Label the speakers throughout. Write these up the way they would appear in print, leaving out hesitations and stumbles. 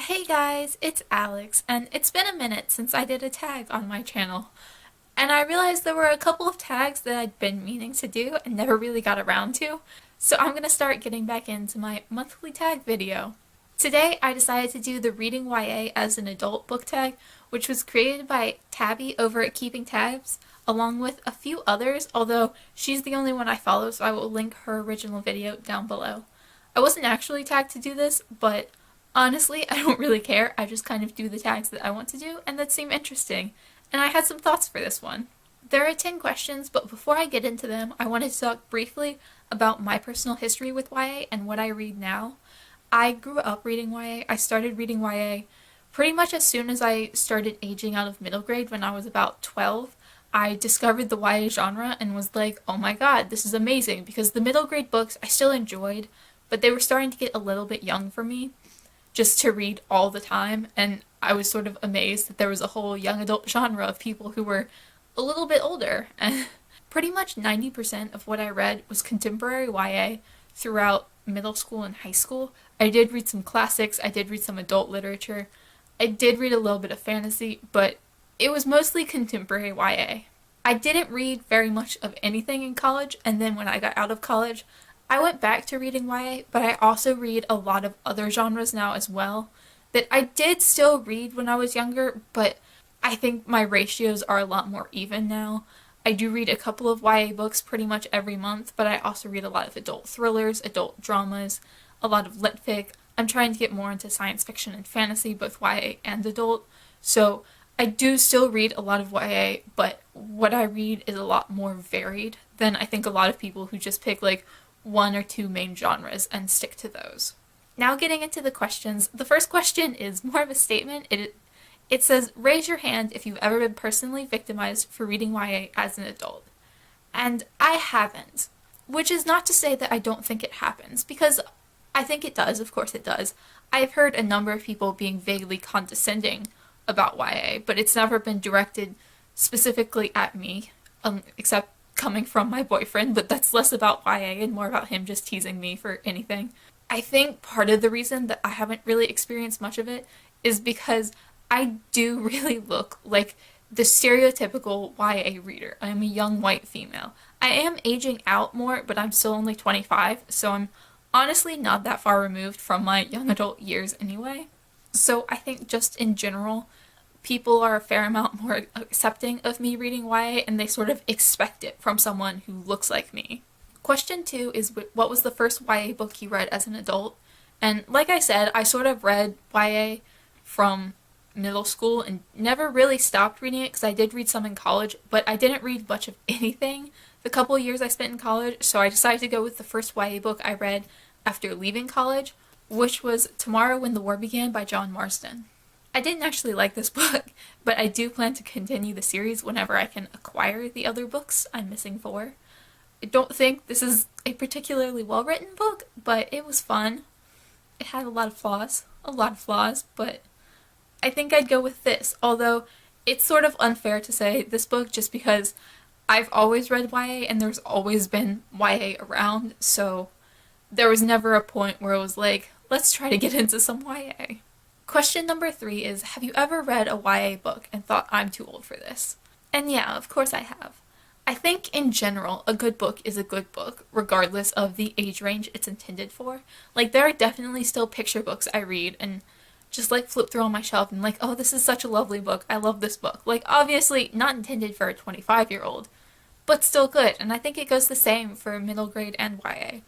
Speaker 1: Hey guys, it's Alex, and it's been a minute since I did a tag on my channel. And I realized there were a couple of tags that I'd been meaning to do and never really got around to, so I'm gonna start getting back into my monthly tag video. Today I decided to do the Reading YA as an adult book tag, which was created by Tabby over at Keeping Tabs, along with a few others, although she's the only one I follow, so I will link her original video down below. I wasn't actually tagged to do this, but honestly, I don't really care. I just kind of do the tags that I want to do and that seem interesting. And I had some thoughts for this one. There are 10 questions, but before I get into them, I wanted to talk briefly about my personal history with YA and what I read now. I grew up reading YA. I started reading YA pretty much as soon as I started aging out of middle grade when I was about 12. I discovered the YA genre and was like, oh my god, this is amazing, because the middle grade books I still enjoyed, but they were starting to get a little bit young for me just to read all the time, and I was sort of amazed that there was a whole young adult genre of people who were a little bit older, and pretty much 90% of what I read was contemporary YA throughout middle school and high school. I did read some classics, I did read some adult literature, I did read a little bit of fantasy, but it was mostly contemporary YA. I didn't read very much of anything in college, and then when I got out of college, I went back to reading YA, but I also read a lot of other genres now as well that I did still read when I was younger, but I think my ratios are a lot more even now. I do read a couple of YA books pretty much every month, but I also read a lot of adult thrillers, adult dramas, a lot of lit fic. I'm trying to get more into science fiction and fantasy, both YA and adult, so I do still read a lot of YA, but what I read is a lot more varied than I think a lot of people who just pick like one or two main genres and stick to those. Now getting into the questions, the first question is more of a statement. It says, raise your hand if you've ever been personally victimized for reading YA as an adult. And I haven't, which is not to say that I don't think it happens, because I think it does, of course it does. I've heard a number of people being vaguely condescending about YA, but it's never been directed specifically at me, except coming from my boyfriend, but that's less about YA and more about him just teasing me for anything. I think part of the reason that I haven't really experienced much of it is because I do really look like the stereotypical YA reader. I'm a young white female. I am aging out more, but I'm still only 25, so I'm honestly not that far removed from my young adult years anyway. So I think just in general, people are a fair amount more accepting of me reading YA, and they sort of expect it from someone who looks like me. Question 2 is, what was the first YA book you read as an adult? And like I said, I sort of read YA from middle school and never really stopped reading it because I did read some in college, but I didn't read much of anything the couple of years I spent in college, so I decided to go with the first YA book I read after leaving college, which was Tomorrow When the War Began by John Marsden. I didn't actually like this book, but I do plan to continue the series whenever I can acquire the other books I'm missing for. I don't think this is a particularly well-written book, but it was fun. It had a lot of flaws, but I think I'd go with this, although it's sort of unfair to say this book just because I've always read YA and there's always been YA around, so there was never a point where it was like, let's try to get into some YA. Question number 3 is, have you ever read a YA book and thought, I'm too old for this? And yeah, of course I have. I think in general, a good book is a good book, regardless of the age range it's intended for. Like, there are definitely still picture books I read and just like flip through on my shelf and like, oh, this is such a lovely book, I love this book. Like, obviously not intended for a 25-year-old, but still good, and I think it goes the same for middle grade and YA.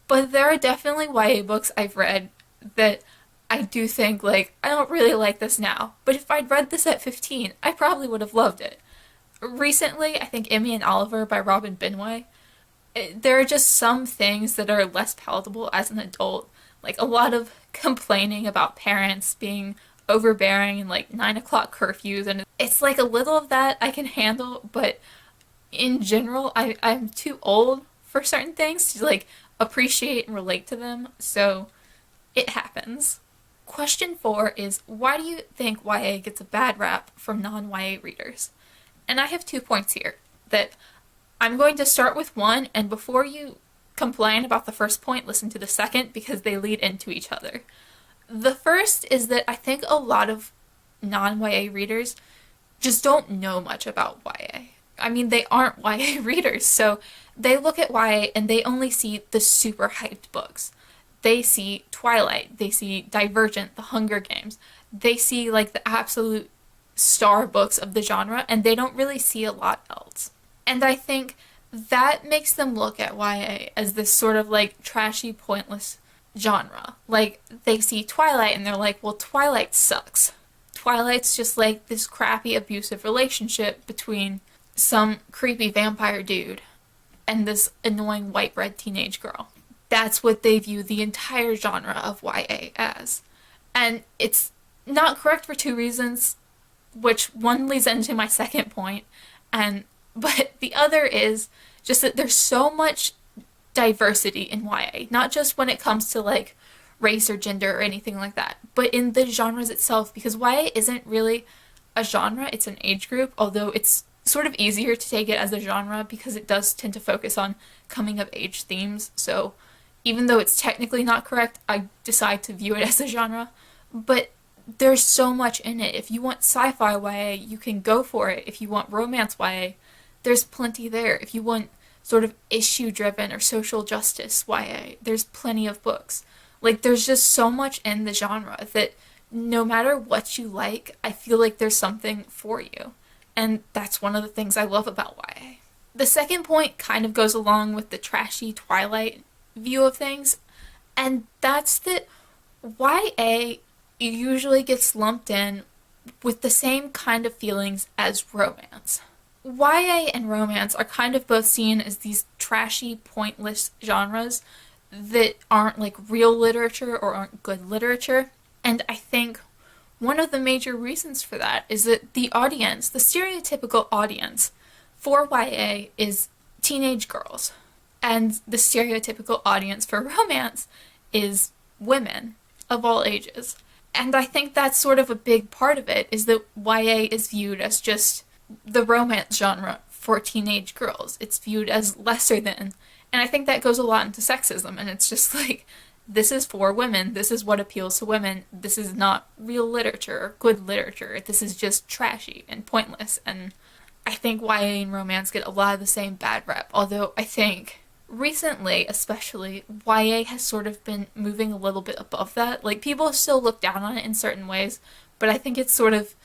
Speaker 1: But there are definitely YA books I've read that I do think, like, I don't really like this now, but if I'd read this at 15, I probably would have loved it. Recently, I think Emmy and Oliver by Robin Benway, there are just some things that are less palatable as an adult, like a lot of complaining about parents being overbearing and like 9 o'clock curfews, and it's like a little of that I can handle, but in general, I'm too old for certain things to like appreciate and relate to them, so it happens. Question 4 is, why do you think YA gets a bad rap from non-YA readers? And I have 2 points here that I'm going to start with one, and before you complain about the first point, listen to the second because they lead into each other. The first is that I think a lot of non-YA readers just don't know much about YA. I mean, they aren't YA readers, so they look at YA and they only see the super hyped books. They see Twilight, they see Divergent, The Hunger Games. They see like the absolute star books of the genre, and they don't really see a lot else. And I think that makes them look at YA as this sort of like trashy, pointless genre. Like, they see Twilight and they're like, well, Twilight sucks. Twilight's just like this crappy, abusive relationship between some creepy vampire dude and this annoying white bread teenage girl. That's what they view the entire genre of YA as. And it's not correct for two reasons, which one leads into my second point, and but the other is just that there's so much diversity in YA, not just when it comes to like race or gender or anything like that, but in the genres itself, because YA isn't really a genre, it's an age group, although it's sort of easier to take it as a genre because it does tend to focus on coming of age themes. So even though it's technically not correct, I decide to view it as a genre. But there's so much in it. If you want sci-fi YA, you can go for it. If you want romance YA, there's plenty there. If you want sort of issue-driven or social justice YA, there's plenty of books. Like, there's just so much in the genre that no matter what you like, I feel like there's something for you. And that's one of the things I love about YA. The second point kind of goes along with the trashy Twilight view of things, and that's that YA usually gets lumped in with the same kind of feelings as romance. YA and romance are kind of both seen as these trashy, pointless genres that aren't like real literature or aren't good literature. And I think one of the major reasons for that is that the audience, the stereotypical audience for YA is teenage girls. And the stereotypical audience for romance is women of all ages. And I think that's sort of a big part of it, is that YA is viewed as just the romance genre for teenage girls. It's viewed as lesser than. And I think that goes a lot into sexism, and it's just like, this is for women, this is what appeals to women, this is not real literature or good literature, this is just trashy and pointless. And I think YA and romance get a lot of the same bad rep, although I think recently, especially, YA has sort of been moving a little bit above that. Like, people still look down on it in certain ways, but I think it's sort of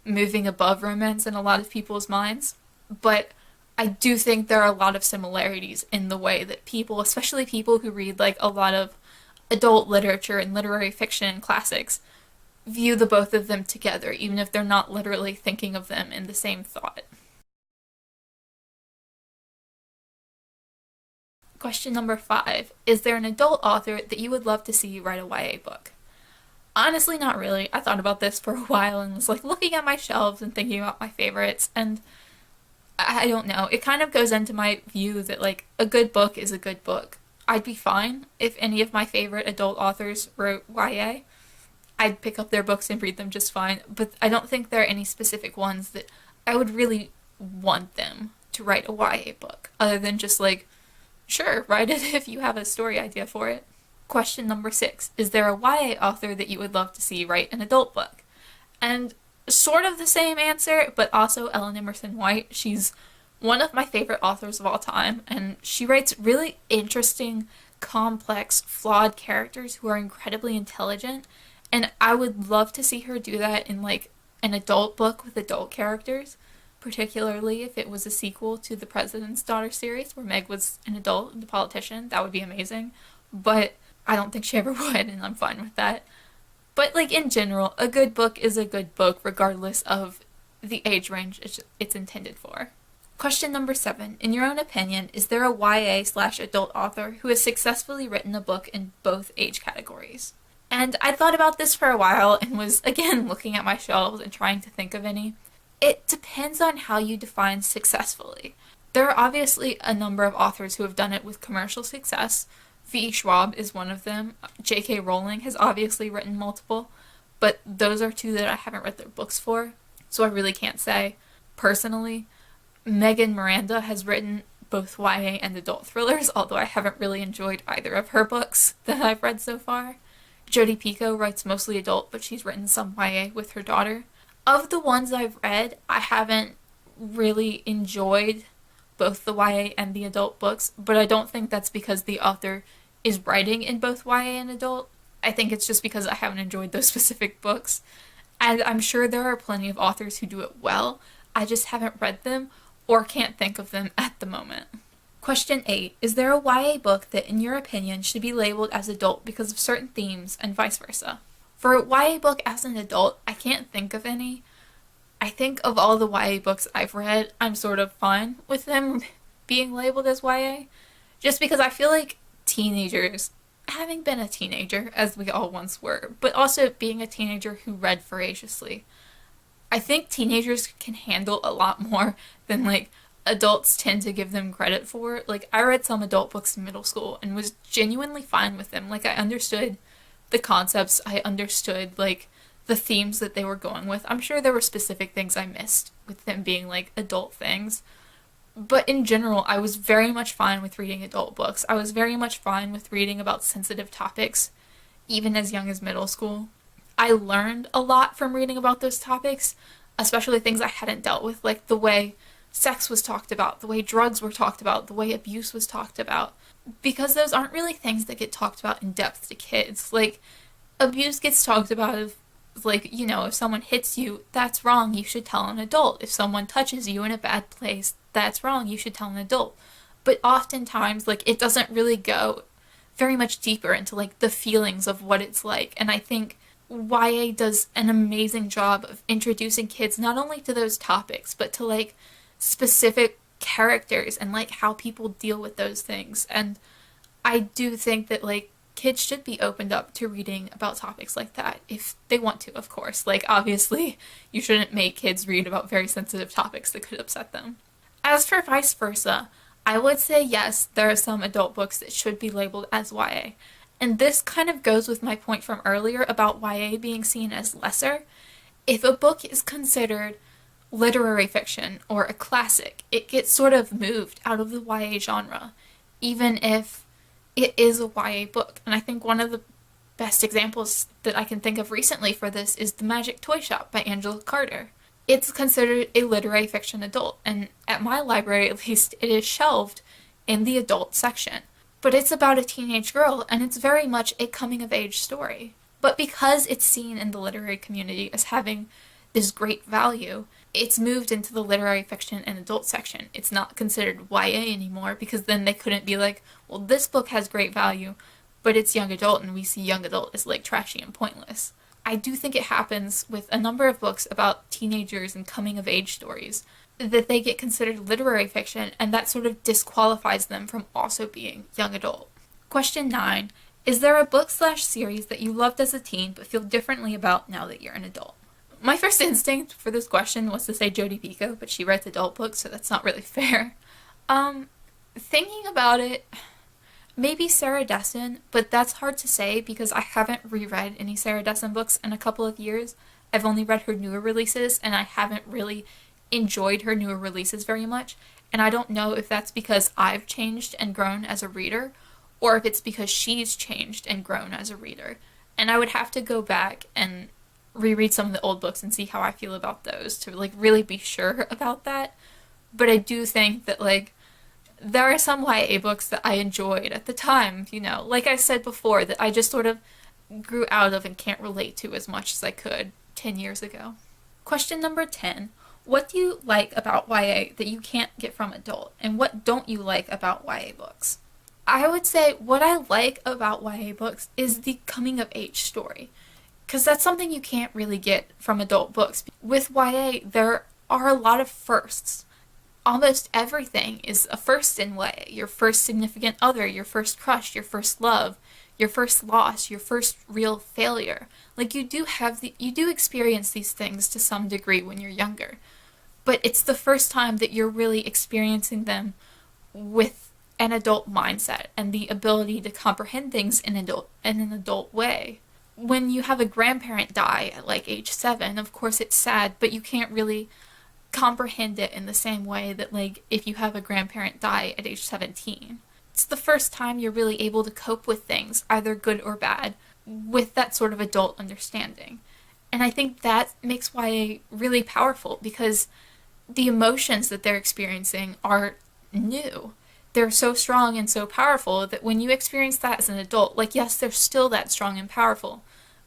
Speaker 1: moving above romance in a lot of people's minds. But I do think there are a lot of similarities in the way that people, especially people who read like a lot of adult literature and literary fiction and classics, view the both of them together, even if they're not literally thinking of them in the same thought. Question number 5. Is there an adult author that you would love to see write a YA book? Honestly, not really. I thought about this for a while and was like looking at my shelves and thinking about my favorites, and I don't know. It kind of goes into my view that like a good book is a good book. I'd be fine if any of my favorite adult authors wrote YA. I'd pick up their books and read them just fine, but I don't think there are any specific ones that I would really want them to write a YA book, other than just like, sure, write it if you have a story idea for it. Question number 6. Is there a YA author that you would love to see write an adult book? And sort of the same answer, but also Ellen Emerson White. She's one of my favorite authors of all time, and she writes really interesting, complex, flawed characters who are incredibly intelligent, and I would love to see her do that in like an adult book with adult characters, particularly if it was a sequel to the President's Daughter series where Meg was an adult and a politician. That would be amazing, but I don't think she ever would, and I'm fine with that. But like in general, a good book is a good book regardless of the age range it's intended for. Question number 7. In your own opinion, is there a YA/adult author who has successfully written a book in both age categories? And I thought about this for a while and was again looking at my shelves and trying to think of any. It depends on how you define successfully. There are obviously a number of authors who have done it with commercial success. V. Schwab is one of them. J.K. Rowling has obviously written multiple, but those are two that I haven't read their books for, so I really can't say. Personally, Megan Miranda has written both YA and adult thrillers, although I haven't really enjoyed either of her books that I've read so far. Jodi Picoult writes mostly adult, but she's written some YA with her daughter. Of the ones I've read, I haven't really enjoyed both the YA and the adult books, but I don't think that's because the author is writing in both YA and adult. I think it's just because I haven't enjoyed those specific books. And I'm sure there are plenty of authors who do it well. I just haven't read them or can't think of them at the moment. Question 8. Is there a YA book that, in your opinion, should be labeled as adult because of certain themes and vice versa? For a YA book as an adult, I can't think of any. I think of all the YA books I've read, I'm sort of fine with them being labeled as YA. Just because I feel like teenagers, having been a teenager, as we all once were, but also being a teenager who read voraciously, I think teenagers can handle a lot more than, like, adults tend to give them credit for. Like, I read some adult books in middle school and was genuinely fine with them. Like, I understood the concepts, I understood, like, the themes that they were going with. I'm sure there were specific things I missed with them being, like, adult things. But in general, I was very much fine with reading adult books. I was very much fine with reading about sensitive topics, even as young as middle school. I learned a lot from reading about those topics, especially things I hadn't dealt with, like the way sex was talked about, the way drugs were talked about, the way abuse was talked about. Because those aren't really things that get talked about in depth to kids. Like, abuse gets talked about of, like, you know, if someone hits you, that's wrong, you should tell an adult. If someone touches you in a bad place, that's wrong, you should tell an adult. But oftentimes, like, it doesn't really go very much deeper into, like, the feelings of what it's like. And I think YA does an amazing job of introducing kids not only to those topics, but to, like, specific characters and, like, how people deal with those things. And I do think that, like, kids should be opened up to reading about topics like that if they want to, of course. Like, obviously, you shouldn't make kids read about very sensitive topics that could upset them. As for vice versa, I would say yes, there are some adult books that should be labeled as YA. And this kind of goes with my point from earlier about YA being seen as lesser. If a book is considered literary fiction or a classic, it gets sort of moved out of the YA genre, even if it is a YA book. And I think one of the best examples that I can think of recently for this is The Magic Toy Shop by Angela Carter. It's considered a literary fiction adult, and at my library at least, it is shelved in the adult section. But it's about a teenage girl, and it's very much a coming-of-age story. But because it's seen in the literary community as having this great value, it's moved into the literary fiction and adult section. It's not considered YA anymore, because then they couldn't be like, well, this book has great value, but it's young adult, and we see young adult as, like, trashy and pointless. I do think it happens with a number of books about teenagers and coming-of-age stories, that they get considered literary fiction, and that sort of disqualifies them from also being young adult. Question 9. Is there a book/series that you loved as a teen but feel differently about now that you're an adult? My first instinct for this question was to say Jodi Picoult, but she writes adult books, so that's not really fair. Thinking about it, maybe Sarah Dessen, but that's hard to say because I haven't reread any Sarah Dessen books in a couple of years. I've only read her newer releases, and I haven't really enjoyed her newer releases very much, and I don't know if that's because I've changed and grown as a reader, or if it's because she's changed and grown as a reader. And I would have to go back and reread some of the old books and see how I feel about those to, like, really be sure about that. But I do think that, like, there are some YA books that I enjoyed at the time, you know, like I said before, that I just sort of grew out of and can't relate to as much as I could 10 years ago. Question number 10. What do you like about YA that you can't get from adult, and what don't you like about YA books? I would say what I like about YA books is the coming-of-age story, because that's something you can't really get from adult books. With YA, there are a lot of firsts. Almost everything is a first in YA. Your first significant other, your first crush, your first love, your first loss, your first real failure. Like, you do experience these things to some degree when you're younger. But it's the first time that you're really experiencing them with an adult mindset and the ability to comprehend things in an adult way. When you have a grandparent die at, like, age 7, of course it's sad, but you can't really comprehend it in the same way that, like, if you have a grandparent die at age 17. It's the first time you're really able to cope with things, either good or bad, with that sort of adult understanding. And I think that makes YA really powerful because the emotions that they're experiencing are new. They're so strong and so powerful that when you experience that as an adult, like, yes, they're still that strong and powerful,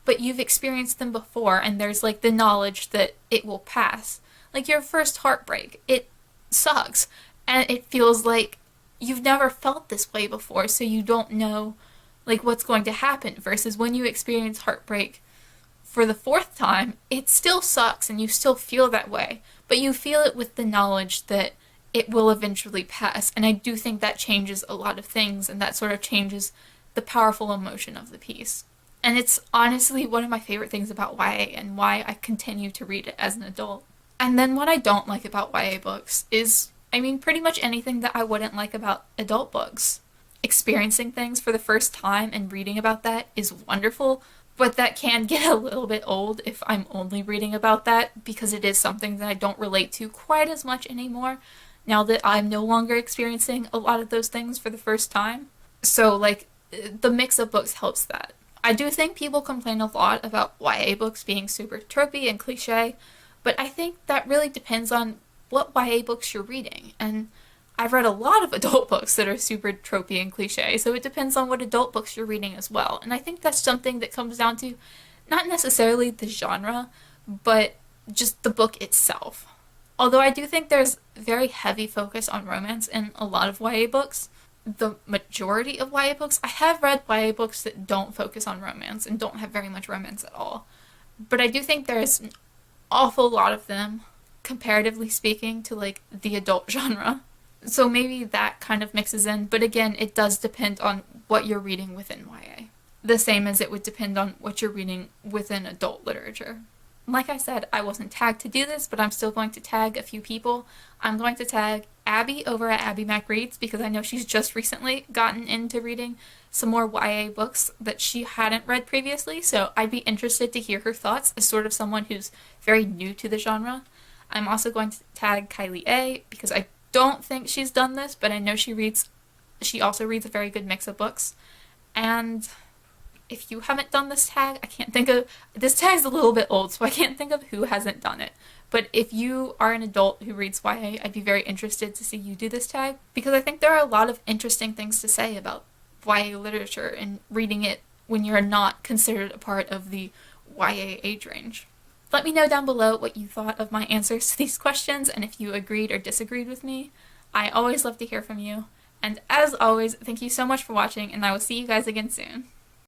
Speaker 1: but you've experienced them before, and there's like the knowledge that it will pass. Like your first heartbreak, it sucks, and it feels like you've never felt this way before, so you don't know like what's going to happen, versus when you experience heartbreak for the fourth time, it still sucks and you still feel that way, but you feel it with the knowledge that it will eventually pass. And I do think that changes a lot of things, and that sort of changes the powerful emotion of the piece. And it's honestly one of my favorite things about YA and why I continue to read it as an adult. And then what I don't like about YA books is, I mean, pretty much anything that I wouldn't like about adult books. Experiencing things for the first time and reading about that is wonderful, but that can get a little bit old if I'm only reading about that, because it is something that I don't relate to quite as much anymore now that I'm no longer experiencing a lot of those things for the first time. So, like, the mix of books helps that. I do think people complain a lot about YA books being super tropey and cliche, but I think that really depends on what YA books you're reading. And I've read a lot of adult books that are super tropey and cliche, so it depends on what adult books you're reading as well. And I think that's something that comes down to not necessarily the genre, but just the book itself. Although I do think there's very heavy focus on romance in a lot of YA books, the majority of YA books, I have read YA books that don't focus on romance and don't have very much romance at all. But I do think there's an awful lot of them, comparatively speaking, to like the adult genre. So maybe that kind of mixes in, but again, it does depend on what you're reading within YA. The same as it would depend on what you're reading within adult literature. Like I said, I wasn't tagged to do this, but I'm still going to tag a few people. I'm going to tag Abby over at Abby Mac Reads, because I know she's just recently gotten into reading some more YA books that she hadn't read previously, so I'd be interested to hear her thoughts as sort of someone who's very new to the genre. I'm also going to tag Kylie A, because I don't think she's done this, but I know she also reads a very good mix of books. And if you haven't done this tag, this tag's a little bit old, so I can't think of who hasn't done it. But if you are an adult who reads YA, I'd be very interested to see you do this tag, because I think there are a lot of interesting things to say about YA literature and reading it when you're not considered a part of the YA age range. Let me know down below what you thought of my answers to these questions, and if you agreed or disagreed with me. I always love to hear from you. And as always, thank you so much for watching, and I will see you guys again soon.